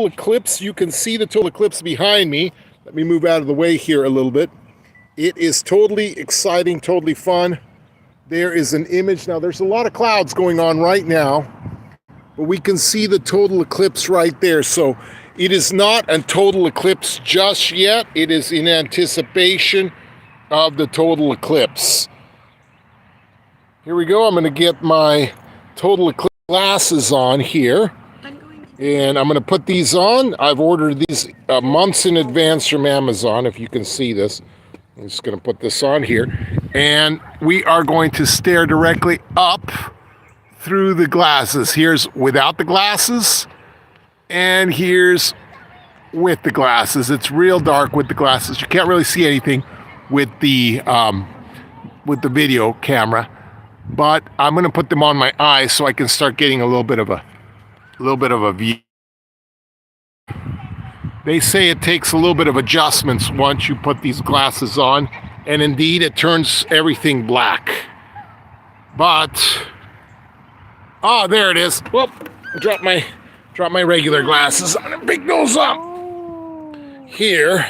eclipse. You can see the total eclipse behind me. Let me move out of the way here a little bit. It is totally exciting, totally fun. There is an image. Now, there's a lot of clouds going on right now, but we can see the total eclipse right there. So it is not a total eclipse just yet. It is in anticipation of the total eclipse. Here we go. I'm going to get my total eclipse glasses on here. And I'm going to put these on. I've ordered these months in advance from Amazon, if you can see this. I'm just going to put this on here. And we are going to stare directly up through the glasses. Here's without the glasses, and here's with the glasses. It's real dark with the glasses. You can't really see anything with the video camera, but I'm going to put them on my eyes so I can start getting a little bit of a view. They say it takes a little bit of adjustments once you put these glasses on, and indeed it turns everything black. But there it is. Whoop! Drop my regular glasses. I'm gonna pick those up. Here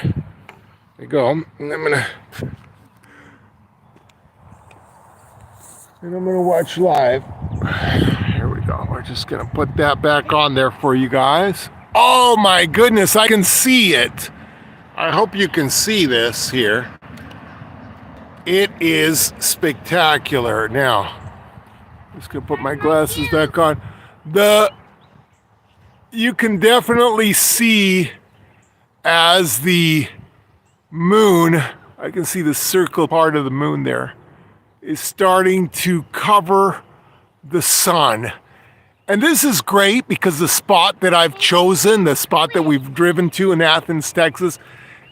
we go. And I'm gonna watch live. Here we go. We're just gonna put that back on there for you guys. Oh my goodness, I can see it. I hope you can see this here. It is spectacular. Now, just gonna put my glasses back on. You can definitely see as the moon, I can see the circle part of the moon there, is starting to cover the sun. And this is great because the spot that I've chosen, the spot that we've driven to in Athens, Texas,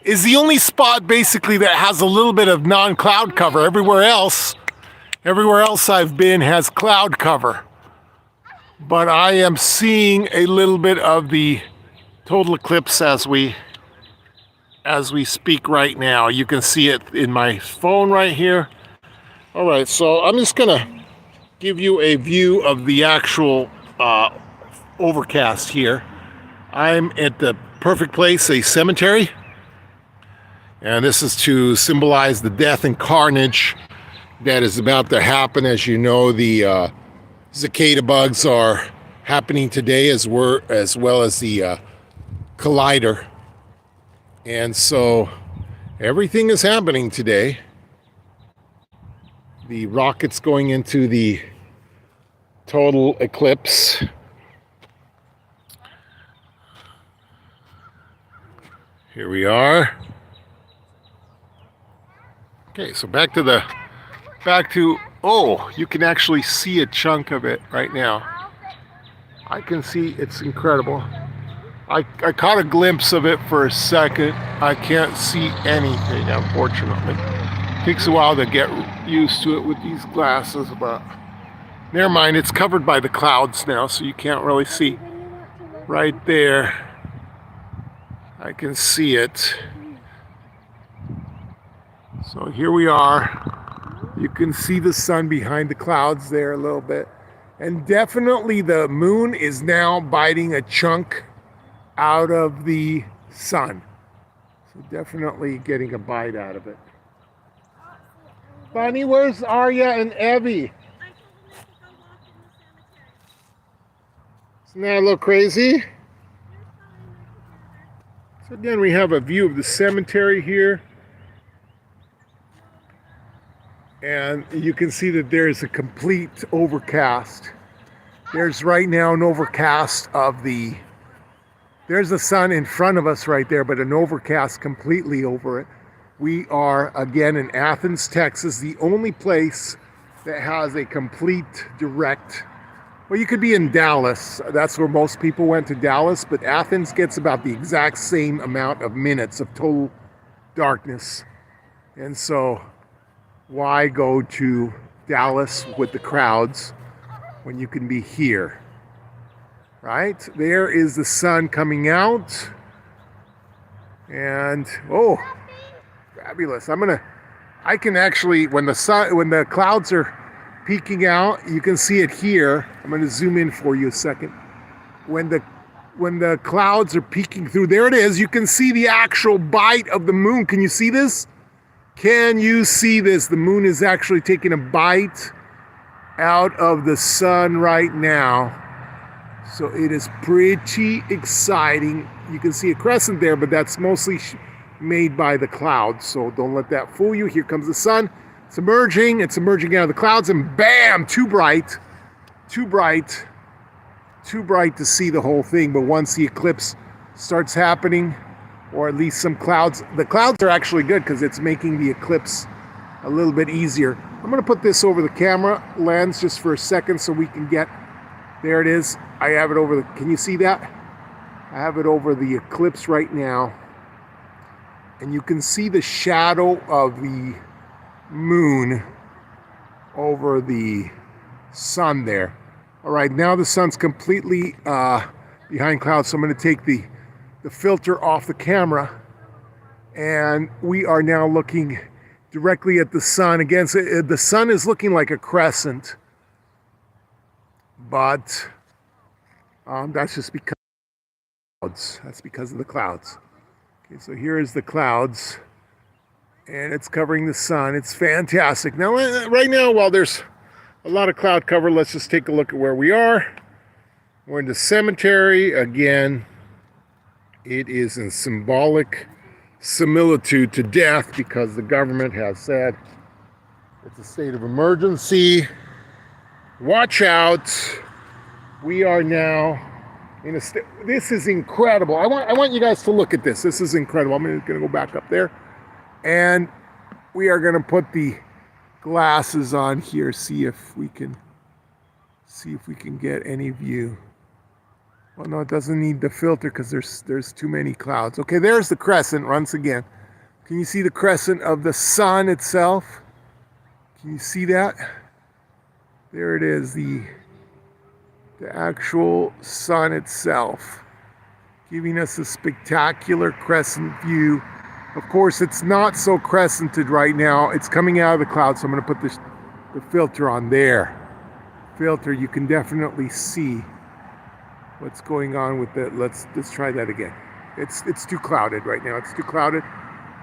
is the only spot basically that has a little bit of non-cloud cover. Everywhere else I've been has cloud cover. But I am seeing a little bit of the total eclipse as we speak right now. You can see it in my phone right here. All right, so I'm just gonna give you a view of the actual overcast here. I'm at the perfect place, a cemetery. And this is to symbolize the death and carnage that is about to happen. As you know, the cicada bugs are happening today as well as the collider. And so everything is happening today. The rocket's going into the total eclipse. Here we are. Okay, so back to, oh, you can actually see a chunk of it right now. I can see, it's incredible. I caught a glimpse of it for a second. I can't see anything, unfortunately. It takes a while to get used to it with these glasses, but never mind, it's covered by the clouds now, so you can't really see. Right there, I can see it. So here we are. You can see the sun behind the clouds there a little bit. And definitely the moon is now biting a chunk out of the sun. So definitely getting a bite out of it. Bunny, where's Arya and Evie? Isn't that a little crazy? So again, we have a view of the cemetery here. And you can see that there's a complete overcast. There's right now an overcast of there's the sun in front of us right there, but an overcast completely over it. We are again in Athens, Texas, the only place that has a complete direct, well, you could be in Dallas. That's where most people went to Dallas, but Athens gets about the exact same amount of minutes of total darkness. And so why go to Dallas with the crowds when you can be here, right? There is the sun coming out, and oh, fabulous. I can actually, when the clouds are peeking out, you can see it here. I'm gonna zoom in for you a second. When when the clouds are peeking through. There it is. You can see the actual bite of the moon. Can you see this? Can you see this? The moon is actually taking a bite out of the sun right now. So it is pretty exciting. You can see a crescent there, but that's mostly made by the clouds. So don't let that fool you. Here comes the sun. It's emerging. It's emerging out of the clouds, and bam, too bright. Too bright. Too bright to see the whole thing. But once the eclipse starts happening, or at least some clouds, the clouds are actually good because it's making the eclipse a little bit easier. I'm going to put this over the camera lens just for a second so we can get, there it is. I have it over the, can you see that? I have it over the eclipse right now. And you can see the shadow of the moon over the sun there. All right, now the sun's completely behind clouds, so I'm going to take the filter off the camera, and we are now looking directly at the sun. Again, so the sun is looking like a crescent, but that's just because of the clouds. That's because of the clouds. Okay, so here is the clouds, and it's covering the sun. It's fantastic. Now, right now, while there's a lot of cloud cover, let's just take a look at where we are. We're in the cemetery again. It is in symbolic similitude to death because the government has said it's a state of emergency. Watch out. We are now in a state. This is incredible. I want you guys to look at this. This is incredible. I'm going to go back up there, and we are going to put the glasses on here. See if we can get any view. Well, no, it doesn't need the filter because there's too many clouds. Okay, there's the crescent once again. Can you see the crescent of the sun itself? Can you see that? There it is, the actual sun itself, giving us a spectacular crescent view. Of course, it's not so crescented right now. It's coming out of the clouds, so I'm going to put the filter on there. Filter, you can definitely see what's going on with it. Let's try that again. It's too clouded right now. It's too clouded.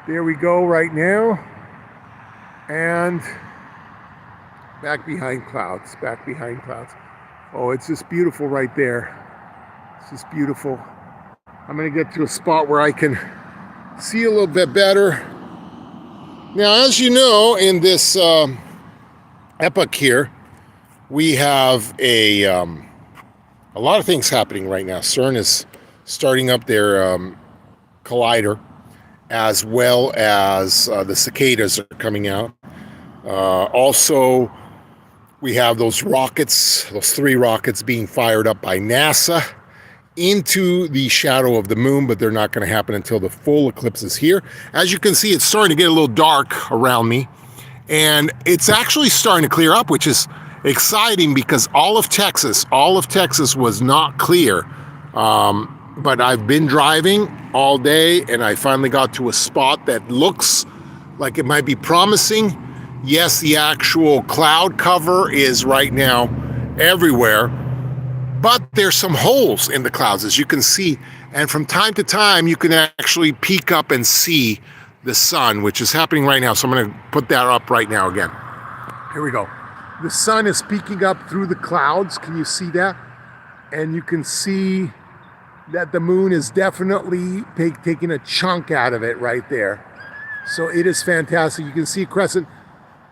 There we go right now. And back behind clouds, back behind clouds. Oh, it's just beautiful right there. It's just beautiful. I'm going to get to a spot where I can see a little bit better. Now, as you know, in this epoch here, we have a lot of things happening right now. CERN is starting up their collider, as well as the cicadas are coming out. Also, we have those rockets, those 3 rockets being fired up by NASA into the shadow of the moon, but they're not going to happen until the full eclipse is here. As you can see, it's starting to get a little dark around me, and it's actually starting to clear up, which is exciting because all of Texas was not clear. But I've been driving all day, and I finally got to a spot that looks like it might be promising. Yes, the actual cloud cover is right now everywhere, but there's some holes in the clouds, as you can see. And from time to time, you can actually peek up and see the sun, which is happening right now. So I'm going to put that up right now again. Here we go. The sun is peeking up through the clouds. Can you see that? And you can see that the moon is definitely taking a chunk out of it right there. So it is fantastic. You can see a crescent.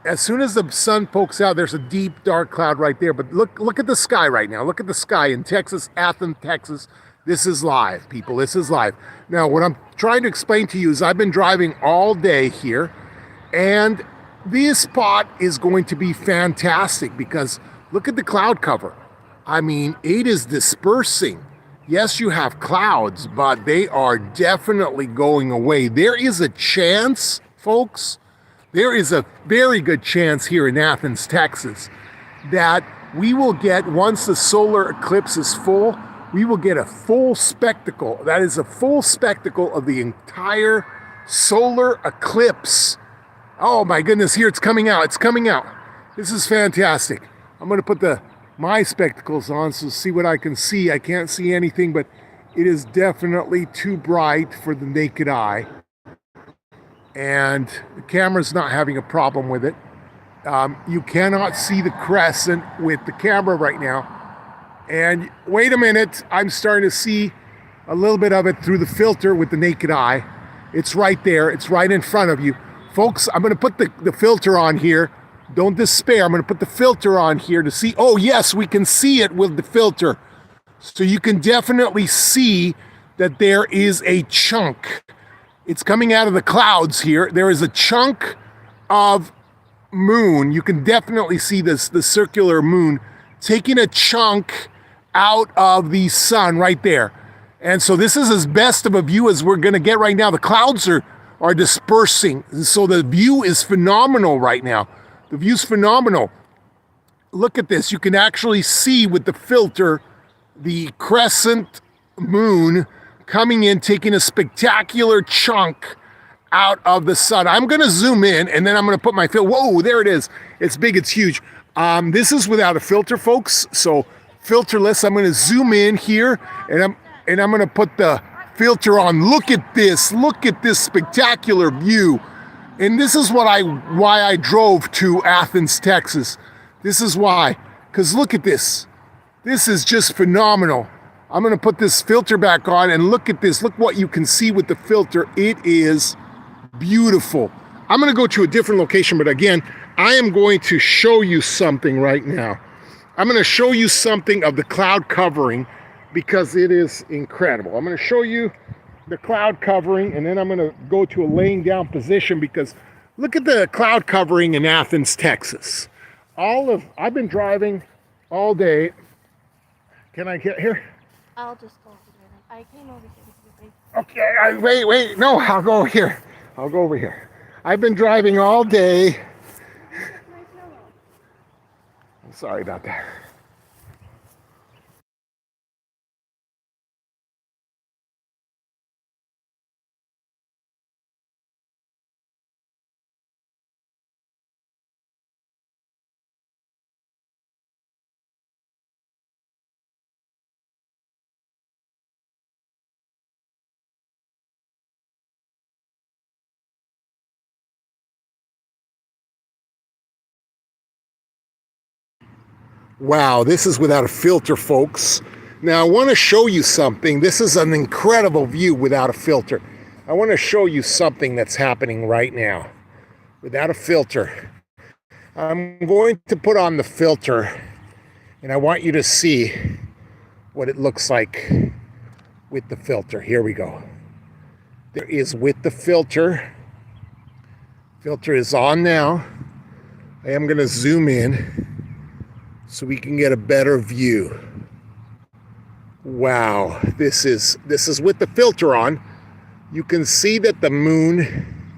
As soon as the sun pokes out, there's a deep, dark cloud right there. But look at the sky right now. Look at the sky in Texas, Athens, Texas. This is live, people. This is live. Now, what I'm trying to explain to you is I've been driving all day here, and this spot is going to be fantastic because look at the cloud cover. I mean, it is dispersing. Yes, you have clouds, but they are definitely going away. There is a chance, folks, there is a very good chance here in Athens, Texas, that we will get, once the solar eclipse is full, we will get a full spectacle. That is a full spectacle of the entire solar eclipse. Oh my goodness, here it's coming out. It's coming out. This is fantastic. I'm going to put my spectacles on so see what I can see. I can't see anything, but It is definitely too bright for the naked eye, and the camera's not having a problem with it. You cannot see the crescent with the camera right now. And wait a minute, I'm starting to see a little bit of it through the filter with the naked eye. It's right there, it's right in front of you. Folks, I'm gonna put the filter on here. Don't despair, I'm gonna put the filter on here to see. Oh yes, we can see it with the filter. So you can definitely see that there is a chunk. It's coming out of the clouds here. There is a chunk of moon. You can definitely see this, the circular moon taking a chunk out of the sun right there. And so this is as best of a view as we're gonna get right now. The clouds are dispersing. So the view is phenomenal right now. The view's phenomenal. Look at this. You can actually see with the filter the crescent moon coming in, taking a spectacular chunk out of the sun. I'm gonna zoom in and then I'm gonna put my filter. Whoa, there it is. It's big, it's huge. This is without a filter, folks. So filterless, I'm gonna zoom in here and I'm gonna put the filter on. Look at this spectacular view. And this is why I drove to Athens, Texas. This is why, because look at this. This is just phenomenal. I'm gonna put this filter back on and look at this. Look what you can see with the filter. It is beautiful. I'm gonna go to a different location, but again, I am going to show you something right now. I'm gonna show you something of the cloud covering because it is incredible. I'm gonna show you the cloud covering and then I'm gonna go to a laying down position because look at the cloud covering in Athens, Texas. I've been driving all day. Can I get here? I'll just go over there. I came over here with you. Okay, wait. No, I'll go here. I'll go over here. I've been driving all day. I'm sorry about that. Wow, this is without a filter, folks. Now I want to show you something. This is an incredible view without a filter. I want to show you something that's happening right now without a filter. I'm going to put on the filter and I want you to see what it looks like with the filter. Here we go. There is with the filter. Filter is on now. I am going to zoom in so we can get a better view. Wow, this is with the filter on. You can see that the moon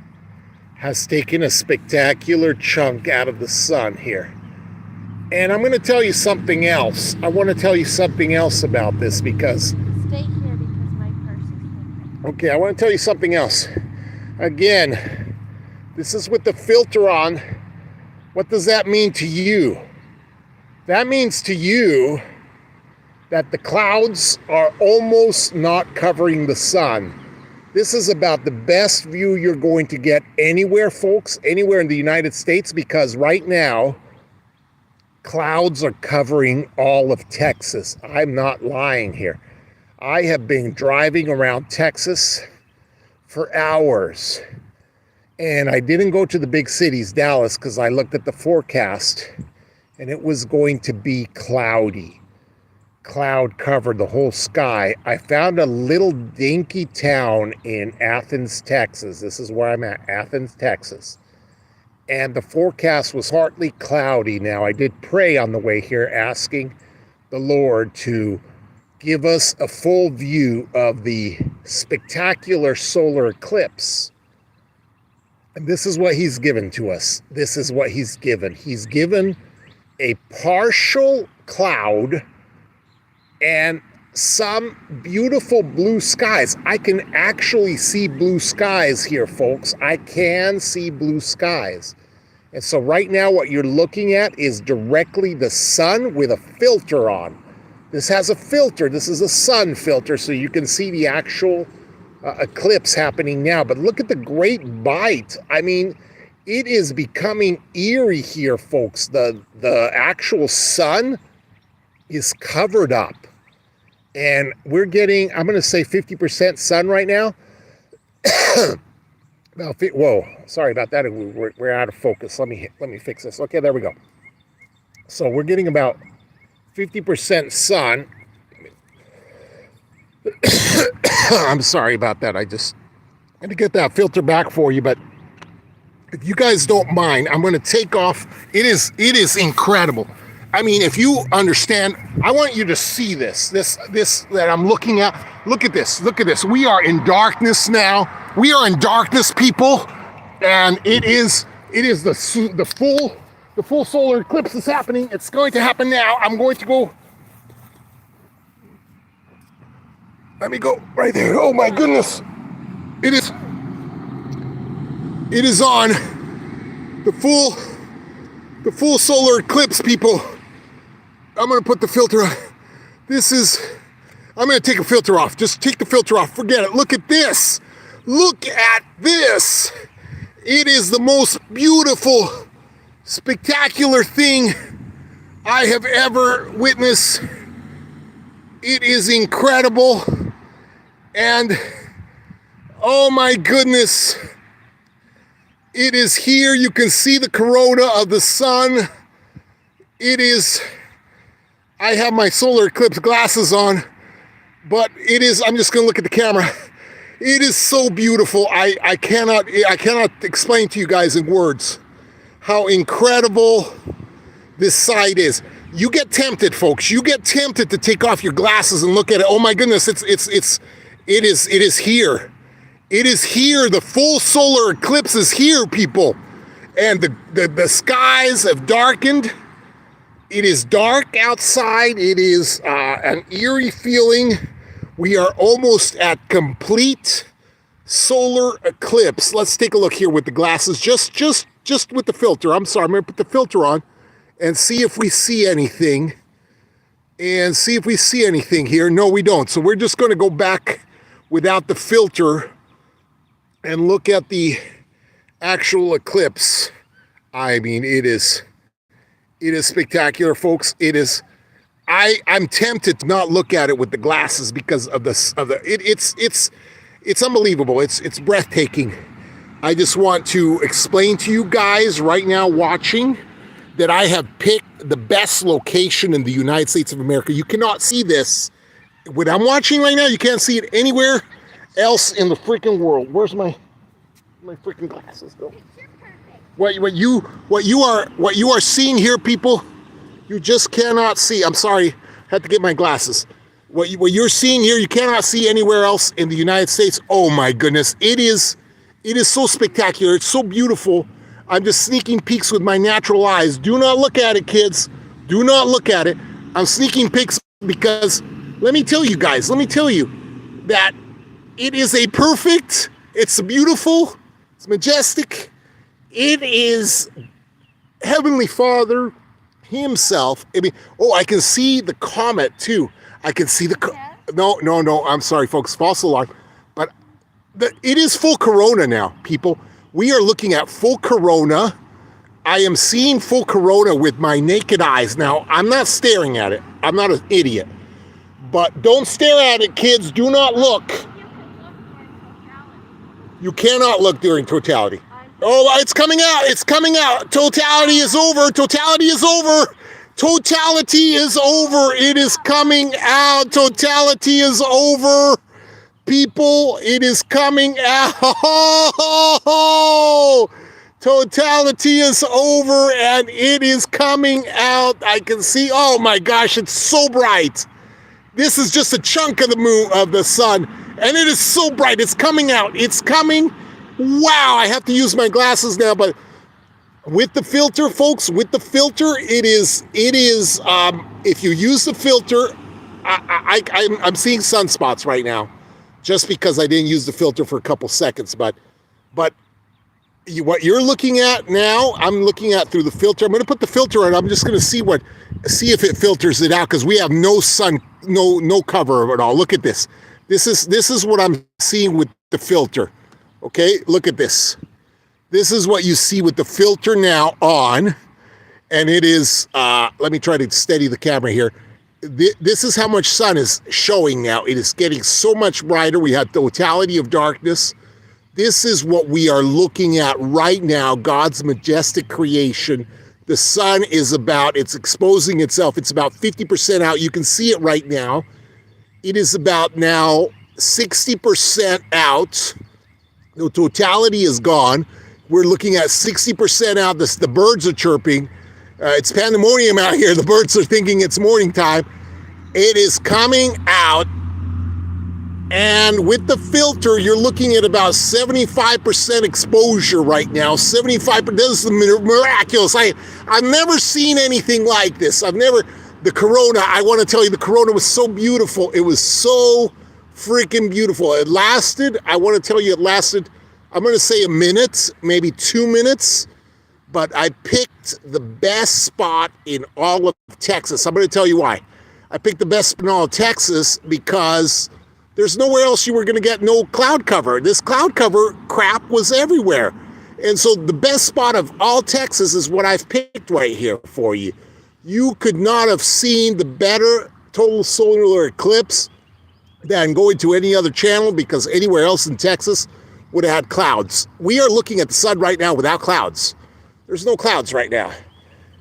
has taken a spectacular chunk out of the sun here. And I'm gonna tell you something else. I wanna tell you something else about this because... Stay here because my purse is here. Okay, I wanna tell you something else. Again, this is with the filter on. What does that mean to you? That means to you that the clouds are almost not covering the sun. This is about the best view you're going to get anywhere, folks, anywhere in the United States, because right now, clouds are covering all of Texas. I'm not lying here. I have been driving around Texas for hours, and I didn't go to the big cities, Dallas, because I looked at the forecast, and it was going to be cloudy. Cloud covered the whole sky. I found a little dinky town in Athens, Texas. This is where I'm at, Athens, Texas. And the forecast was partly cloudy. Now, I did pray on the way here, asking the Lord to give us a full view of the spectacular solar eclipse. And this is what he's given to us. This is what he's given. He's given a partial cloud and some beautiful blue skies. I can actually see blue skies here, folks. I can see blue skies. And so right now what you're looking at is directly the sun with a filter on. This has a filter. This is a sun filter, so you can see the actual eclipse happening now. But look at the great bite. I mean, it is becoming eerie here, folks. The actual sun is covered up. And we're getting, I'm going to say 50% sun right now. Whoa, sorry about that. We're out of focus. Let me fix this. Okay, there we go. So we're getting about 50% sun. I'm sorry about that. I just had to get that filter back for you. But if you guys don't mind, I'm going to take off. It is incredible. I mean, if you understand, I want you to see this that I'm looking at. Look at this. Look at this. We are in darkness now. We are in darkness, people, and it is the full solar eclipse is happening. It's going to happen now. I'm going to go. Let me go right there. Oh my goodness. It is on the full solar eclipse, people. I'm going to put the filter on. I'm going to take a filter off. Just take the filter off. Forget it. Look at this. Look at this. It is the most beautiful, spectacular thing I have ever witnessed. It is incredible. And oh my goodness. It is here. You can see the corona of the sun. It is, I have my solar eclipse glasses on, but it is, I'm just going to look at the camera. It is so beautiful. I cannot explain to you guys in words how incredible this sight is. You get tempted, folks. You get tempted to take off your glasses and look at it. Oh my goodness, it is here. It is here. The full solar eclipse is here, people. And the skies have darkened. It is dark outside. It is an eerie feeling. We are almost at complete solar eclipse. Let's take a look here with the glasses, just with the filter. I'm sorry, I'm going to put the filter on and see if we see anything. And see if we see anything here. No, we don't. So we're just going to go back without the filter and look at the actual eclipse. I mean, it is spectacular, folks. It is. I'm tempted to not look at it with the glasses because of it's unbelievable. It's breathtaking. I just want to explain to you guys right now watching that I have picked the best location in the United States of America. You cannot see this. What I'm watching right now, you can't see it anywhere else in the freaking world. Where's my freaking glasses go? What you are seeing here, people, you just cannot see. I'm sorry, I had to get my glasses. What you're seeing here, you cannot see anywhere else in the United States. Oh my goodness, it is so spectacular. It's so beautiful. I'm just sneaking peeks with my natural eyes. Do not look at it, kids. Do not look at it. I'm sneaking peeks because let me tell you that it is a perfect, it's beautiful, it's majestic. It is Heavenly Father himself. I mean, I can see the comet too. I can see the, no, I'm sorry, folks, false alarm. But it is full corona now, people. We are looking at full corona. I am seeing full corona with my naked eyes. Now, I'm not staring at it. I'm not an idiot. But don't stare at it, kids. Do not look. You cannot look during totality. Oh, it's coming out. It's coming out. Totality is over. Totality is over. Totality is over. It is coming out. Totality is over. People, it is coming out. Totality is over and it is coming out. I can see, oh my gosh, it's so bright. This is just a chunk of the moon, of the sun, and it is so bright. It's coming out. It's coming. Wow, I have to use my glasses now, but with the filter, folks, with the filter, it is, if you use the filter, I'm seeing sunspots right now, just because I didn't use the filter for a couple seconds, but what you're looking at now, I'm looking at through the filter. I'm going to put the filter on. I'm just going to see if it filters it out, because we have no sun, no cover at all. Look at this. This is what I'm seeing with the filter. Okay, look at this. This is what you see with the filter now on, and it is. Let me try to steady the camera here. This is how much sun is showing now. It is getting so much brighter. We have totality of darkness. This is what we are looking at right now, God's majestic creation. The sun is it's exposing itself. It's about 50% out. You can see it right now. It is about now 60% out. The totality is gone. We're looking at 60% out. The birds are chirping. It's pandemonium out here. The birds are thinking it's morning time. It is coming out. And with the filter, you're looking at about 75% exposure right now. 75%. This is miraculous. I've never seen anything like this. The corona, I want to tell you, the corona was so beautiful. It was so freaking beautiful. It lasted, I'm going to say a minute, maybe 2 minutes. But I picked the best spot in all of Texas. I'm going to tell you why. I picked the best in all of Texas because there's nowhere else you were going to get no cloud cover. This cloud cover crap was everywhere. And so the best spot of all Texas is what I've picked right here for you. You could not have seen the better total solar eclipse than going to any other channel, because anywhere else in Texas would have had clouds. We are looking at the sun right now without clouds. There's no clouds right now.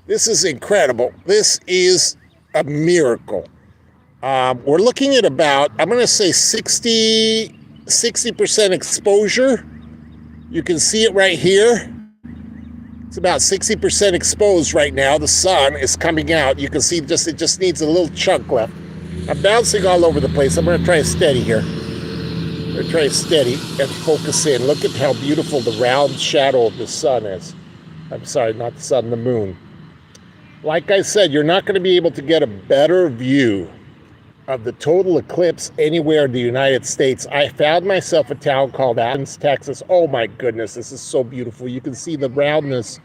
This is incredible. This is a miracle. We're looking at about, I'm going to say 60% exposure. You can see it right here. It's about 60% exposed right now. The sun is coming out. You can see it just needs a little chunk left. I'm bouncing all over the place. I'm going to try to steady here. I'm going to try to steady and focus in. Look at how beautiful the round shadow of the sun is. I'm sorry, not the sun, the moon. Like I said, you're not going to be able to get a better view of the total eclipse anywhere in the United States. I found myself a town called Athens, Texas. Oh my goodness, this is so beautiful. You can see the roundness.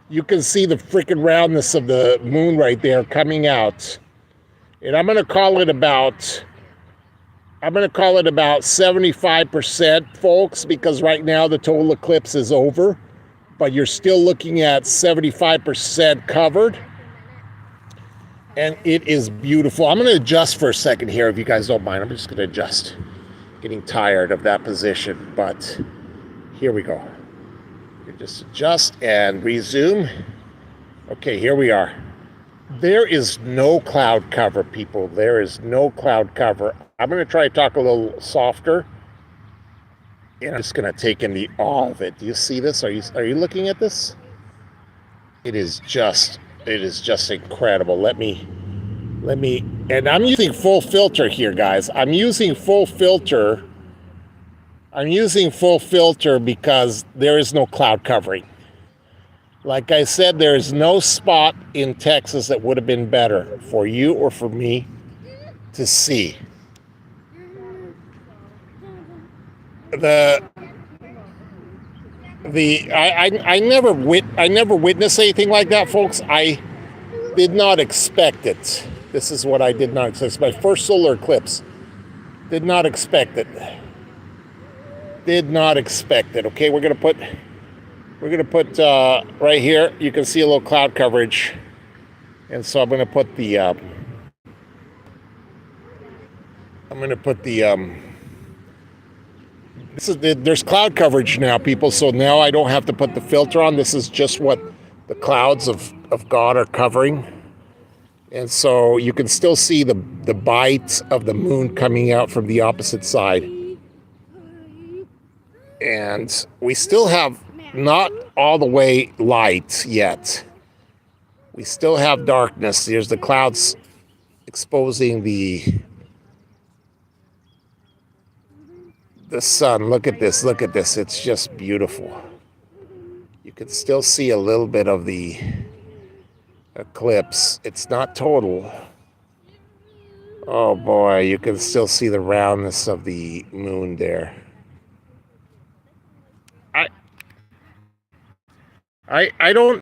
You can see the freaking roundness of the moon right there coming out. And I'm going to call it about 75%, folks, because right now the total eclipse is over, but you're still looking at 75% covered. And it is beautiful. I'm going to adjust for a second here, if you guys don't mind. I'm just going to adjust. Getting tired of that position, but here we go. You just adjust and resume. Okay, here we are. There is no cloud cover, people. There is no cloud cover. I'm going to try to talk a little softer. And I'm just going to take in the all of it. Do you see this? Are you looking at this? It is just incredible. Let me, and I'm using full filter here, guys. I'm using full filter because there is no cloud covering. Like I said, there is no spot in Texas that would have been better for you or for me to see. I never witnessed anything like that, folks. I did not expect it. This is what I did not expect. It's my first solar eclipse. Did not expect it. Okay, we're gonna put right here. You can see a little cloud coverage, and so I'm gonna put the there's cloud coverage now, people, so now I don't have to put the filter on. This is just what the clouds of God are covering. And so you can still see the bite of the moon coming out from the opposite side. And we still have not all the way light yet. We still have darkness. There's the clouds exposing the sun. Look at this. It's just beautiful. You can still see a little bit of the eclipse. It's not total. Oh boy, you can still see the roundness of the moon there. I don't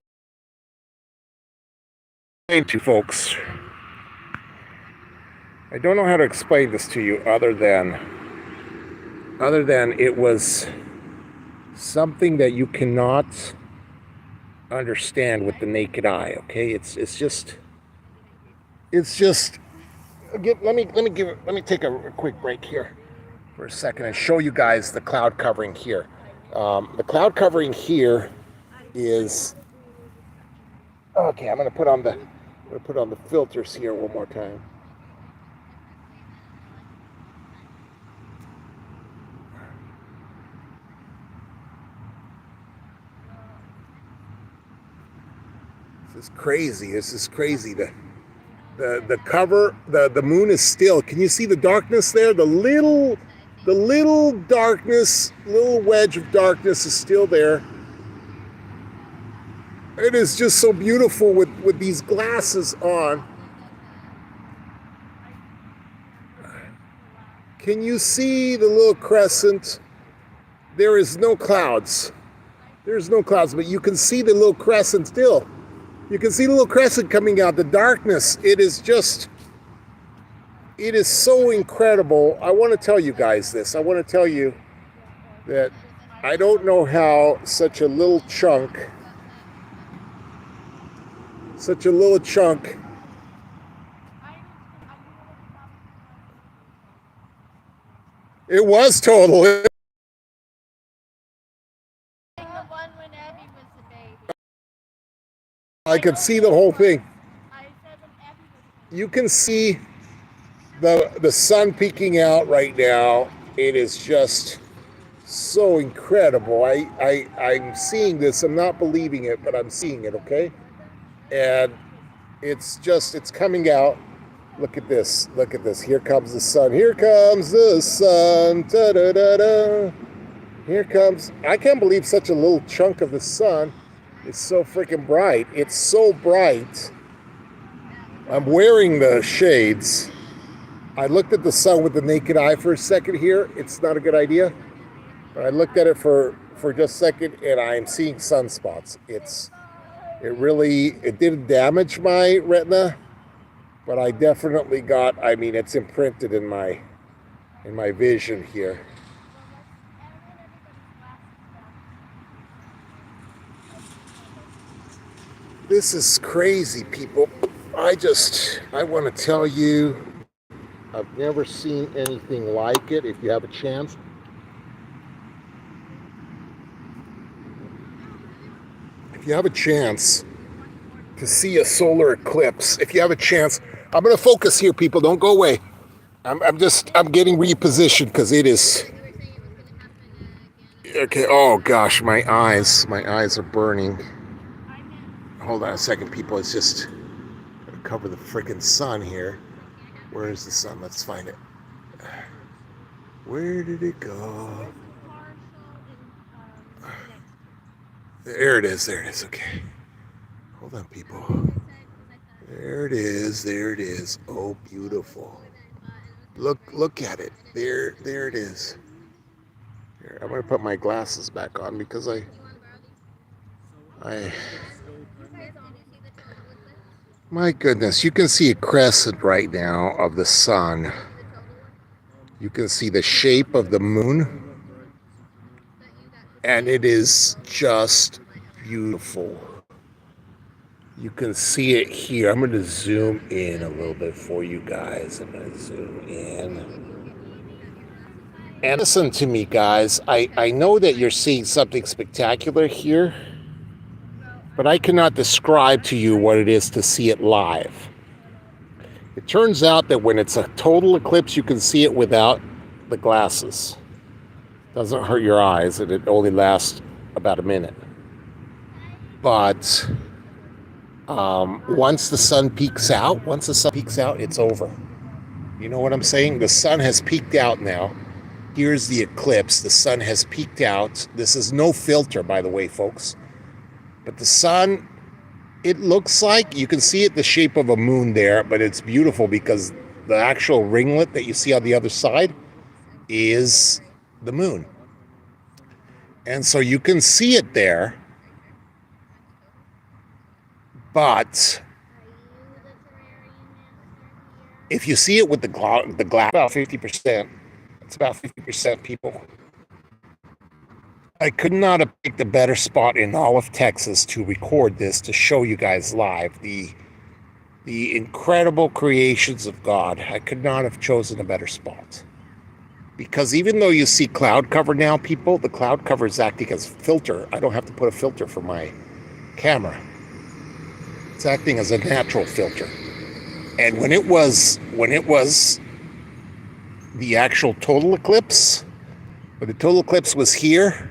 explain to folks. I don't know how to explain this to you other than it was something that you cannot understand with the naked eye. Okay, it's just. Let me take a quick break here for a second and show you guys the cloud covering here. The cloud covering here is okay. I'm gonna put on the filters here one more time. This is crazy. This is crazy. The cover, the moon is still. Can you see the darkness there? The little darkness, little wedge of darkness is still there. It is just so beautiful with these glasses on. Can you see the little crescent? There is no clouds. There's no clouds, but you can see the little crescent still. You can see the little crescent coming out. The darkness, it is so incredible. I want to tell you guys this. I want to tell you that I don't know how such a little chunk, it was total. The one when Abby was a baby. I could see the whole thing. I said when Abby was You can see the sun peeking out right now. It is just so incredible. I'm seeing this. I'm not believing it, but I'm seeing it. Okay, and it's coming out. Look at this. Look at this. Here comes the sun. Here comes the sun. Da da da da. Here comes. I can't believe such a little chunk of the sun is so freaking bright. It's so bright. I'm wearing the shades. I looked at the sun with the naked eye for a second here. It's not a good idea. But I looked at it for just a second and I'm seeing sunspots. It didn't damage my retina, but I definitely it's imprinted in my vision here. This is crazy, people. I want to tell you, I've never seen anything like it. If you have a chance, to see a solar eclipse, I'm going to focus here, people. Don't go away. I'm getting repositioned because it is. Okay. Oh gosh, my eyes are burning. Hold on a second, people. It's just gonna cover the freaking sun here. Where is the sun? Let's find it. Where did it go? There it is. Okay. Hold on, people. There it is. Oh, beautiful. Look at it. There it is. Here, I'm gonna put my glasses back on because I my goodness, you can see a crescent right now of the sun. You can see the shape of the moon. And it is just beautiful. You can see it here. I'm going to zoom in a little bit for you guys. I'm going to zoom in. And listen to me, guys. I know that you're seeing something spectacular here, but I cannot describe to you what it is to see it live. It turns out that when it's a total eclipse, you can see it without the glasses. Doesn't hurt your eyes, and it only lasts about a minute. But once the sun peaks out, it's over. You know what I'm saying? The sun has peaked out now. Here's the eclipse. The sun has peaked out. This is no filter, by the way, folks. But the sun, it looks like, you can see it the shape of a moon there, but it's beautiful because the actual ringlet that you see on the other side is the moon. And so you can see it there, But if you see it with the glass, about 50%. It's about 50% people. I could not have picked a better spot in all of Texas to record this, to show you guys live the incredible creations of God. I could not have chosen a better spot. Because even though you see cloud cover now, people, the cloud cover is acting as a filter. I don't have to put a filter for my camera. It's acting as a natural filter. And when it was the actual total eclipse, when the total eclipse was here,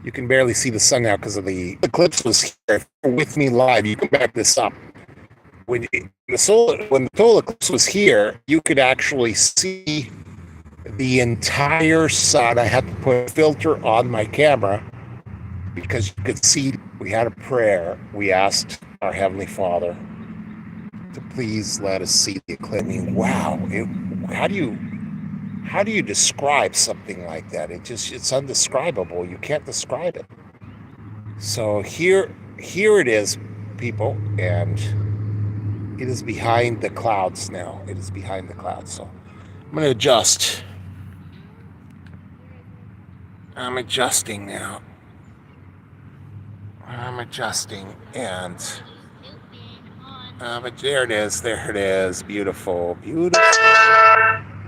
you can barely see the sun now because of the eclipse was here. If you're with me live, you can back this up. When the total eclipse was here, you could actually see the entire sun. I had to put a filter on my camera because you could see we had a prayer. We asked our Heavenly Father to please let us see the eclipse. I mean, wow! How do you describe something like that? It's undescribable. You can't describe it. So here it is, people, and it is behind the clouds now. It is behind the clouds. So I'm going to adjust. I'm adjusting now. I'm adjusting, and but there it is. There it is. Beautiful, beautiful.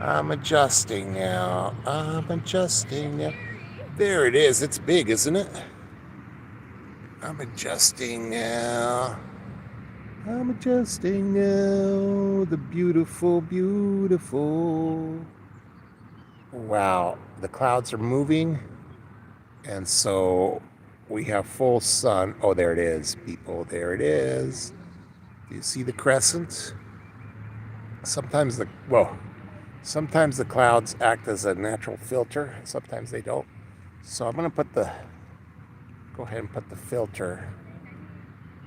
I'm adjusting now. I'm adjusting now. There it is. It's big, isn't it? I'm adjusting now. I'm adjusting now. The beautiful, beautiful. Wow, the clouds are moving, and so we have full sun. Oh, there it is, people. There it is. Do you see the crescent? Sometimes sometimes the clouds act as a natural filter. Sometimes they don't. So I'm gonna go ahead and put the filter.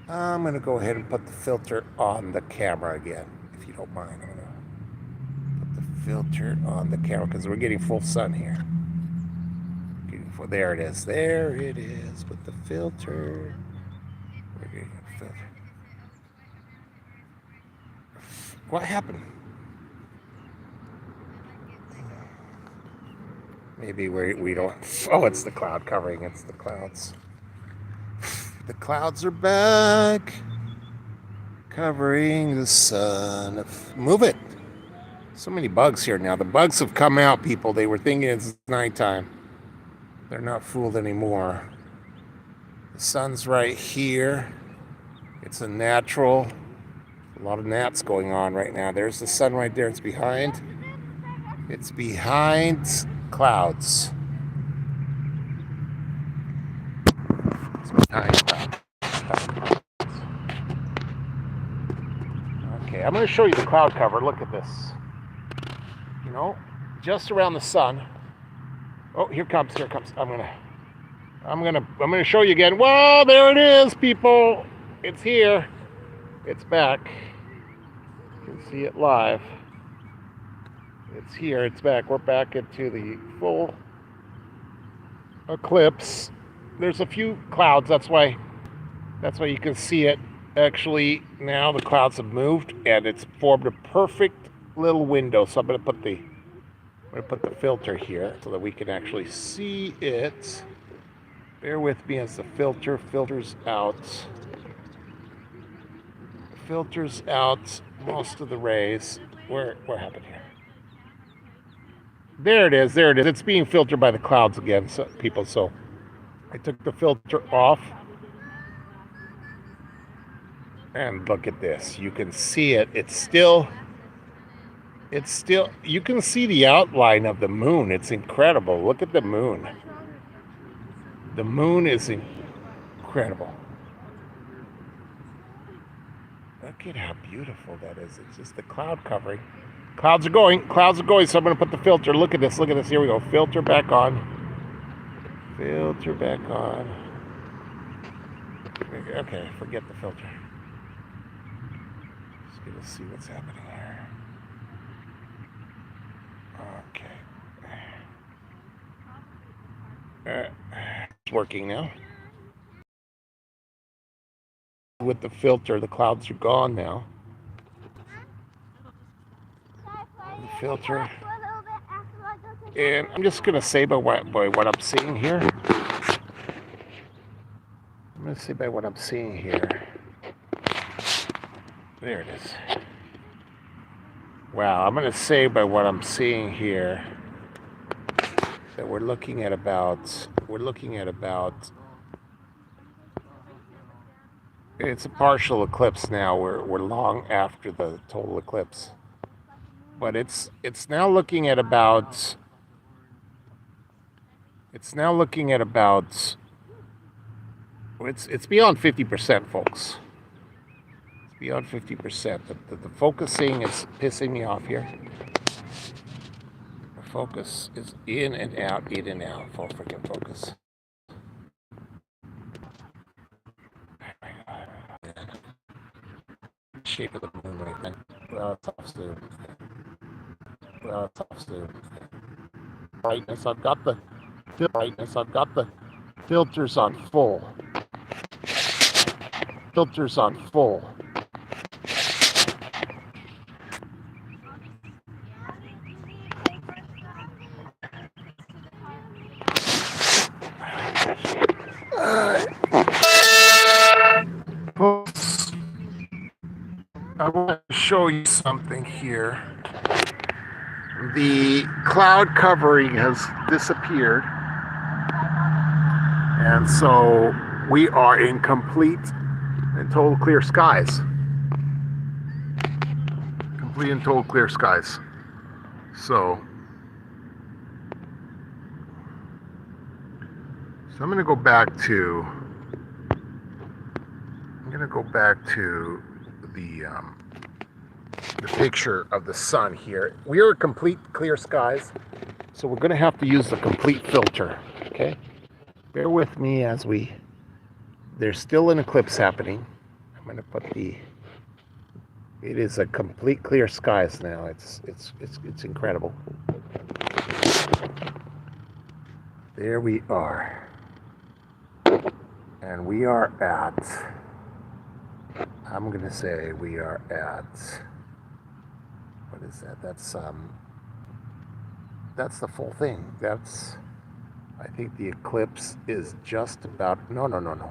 I'm gonna go ahead and put the filter on the camera again, if you don't mind. I'm gonna put the filter on the camera because we're getting full sun here. There it is. There it is with the filter. We're getting a filter. What happened? Maybe we don't. Oh, it's the cloud covering. It's the clouds. The clouds are back, covering the sun. Move it. So many bugs here now. The bugs have come out, people. They were thinking it's nighttime. They're not fooled anymore. The sun's right here. It's a natural. A lot of gnats going on right now. There's the sun right there. It's behind. It's behind clouds. It's behind clouds. Okay, I'm going to show you the cloud cover. Look at this. You know, just around the sun. Oh, here it comes. I'm gonna show you again. Whoa, there it is, people. It's here. It's back. You can see it live. It's here. It's back. We're back into the full eclipse. There's a few clouds. That's why you can see it. Actually, now the clouds have moved and it's formed a perfect little window. So I'm gonna put the filter here so that we can actually see it. Bear with me as the filters out. Filters out most of the rays. What happened here? There it is. It's being filtered by the clouds again, so people. So I took the filter off. And look at this. You can see it. It's still, you can see the outline of the moon. It's incredible. Look at the moon. The moon is incredible. Look at how beautiful that is. It's just the cloud covering. Clouds are going. So I'm going to put the filter. Look at this. Here we go. Filter back on. Okay, forget the filter. Just going to see what's happening here. Okay. It's working now. with the filter. The clouds are gone now. The filter. And I'm just going to say by what I'm seeing here. I'm going to say by what I'm seeing here. There it is. Wow, I'm going to say by what I'm seeing here that we're looking at about, it's a partial eclipse now. We're long after the total eclipse. But it's now looking at about, it's beyond 50%, folks. It's beyond 50%. The focusing is pissing me off here. The focus is in and out, full freaking focus. Shape of the moon right then. Well, it's off soon. Brightness, I've got the filters on full. Folks, I want to show you something here. The cloud covering has disappeared, and so we are in complete and total clear skies. Complete and total clear skies. So I'm going to go back to the picture of the sun here. We are complete clear skies, so we're going to have to use the complete filter. Okay, bear with me as there's still an eclipse happening. I'm going to put it is a complete clear skies now. It's incredible. There we are, and we are at, I'm going to say we are at, what is that? That's the full thing. I think the eclipse is just about, no.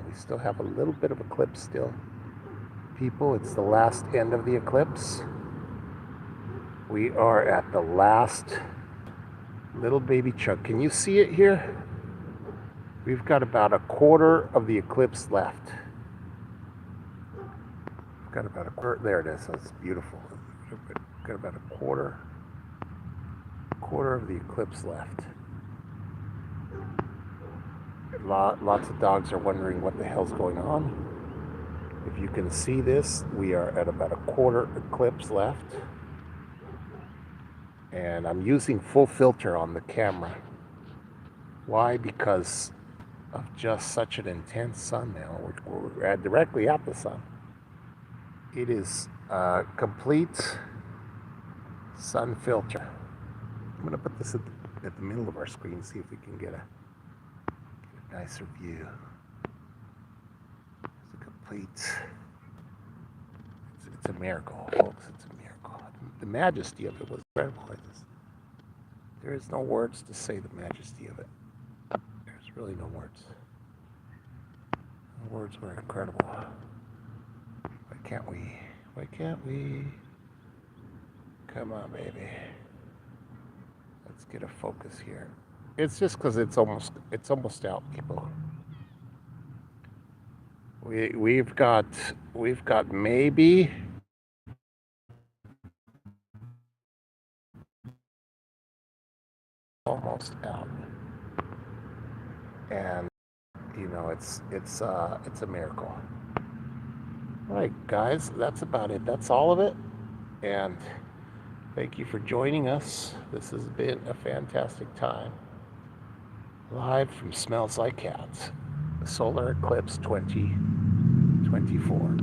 We still have a little bit of eclipse still. People, it's the last end of the eclipse. We are at the last little baby chunk. Can you see it here? We've got about a quarter of the eclipse left. We've got about a quarter, there it is, that's beautiful. We've got about a quarter of the eclipse left. Lots of dogs are wondering what the hell's going on. If you can see this, we are at about a quarter eclipse left. And I'm using full filter on the camera. Why? Because of just such an intense sun now. We're directly at the sun. It is a complete sun filter. I'm going to put this at the middle of our screen, see if we can get a nicer view. It's a complete, it's a miracle, folks. It's a miracle. The majesty of it was incredible. There is no words to say the majesty of it. There's really no words. The words were incredible. Why can't we? Come on, baby. Let's get a focus here. It's just because it's almost out, people. We've got maybe almost out, and it's a miracle. All right, guys, that's about it. That's all of it, and thank you for joining us. This has been a fantastic time. Live from Smells Like Cats, Solar Eclipse 2024.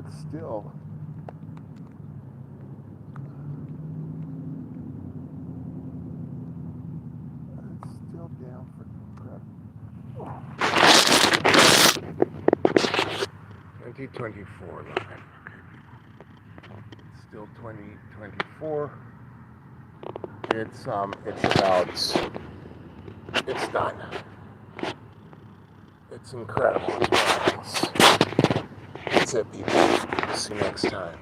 it's still down for crap. 2024 line. Okay. It's still 2024. It's done. It's incredible. That's it, people. See you next time.